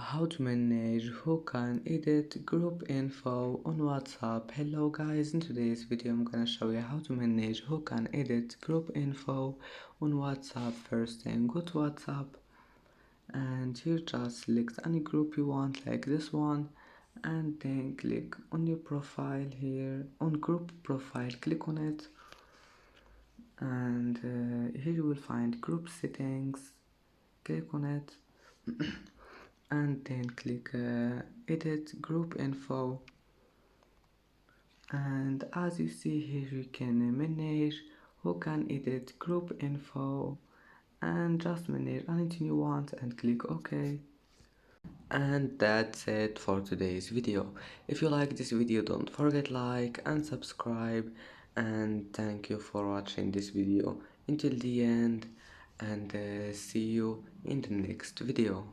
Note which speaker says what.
Speaker 1: How to manage who can edit group info on WhatsApp. Hello guys, in today's video I'm gonna show you how to manage who can edit group info on WhatsApp. First thing, go to WhatsApp and here just select any group you want like this one, and then click on your profile here on group profile, click on it, and here you will find group settings, click on it and then click edit group info, and as you see here you can manage who can edit group info and just manage anything you want and click OK. And that's it for today's video. If you like this video, don't forget like and subscribe, and thank you for watching this video until the end, and see you in the next video.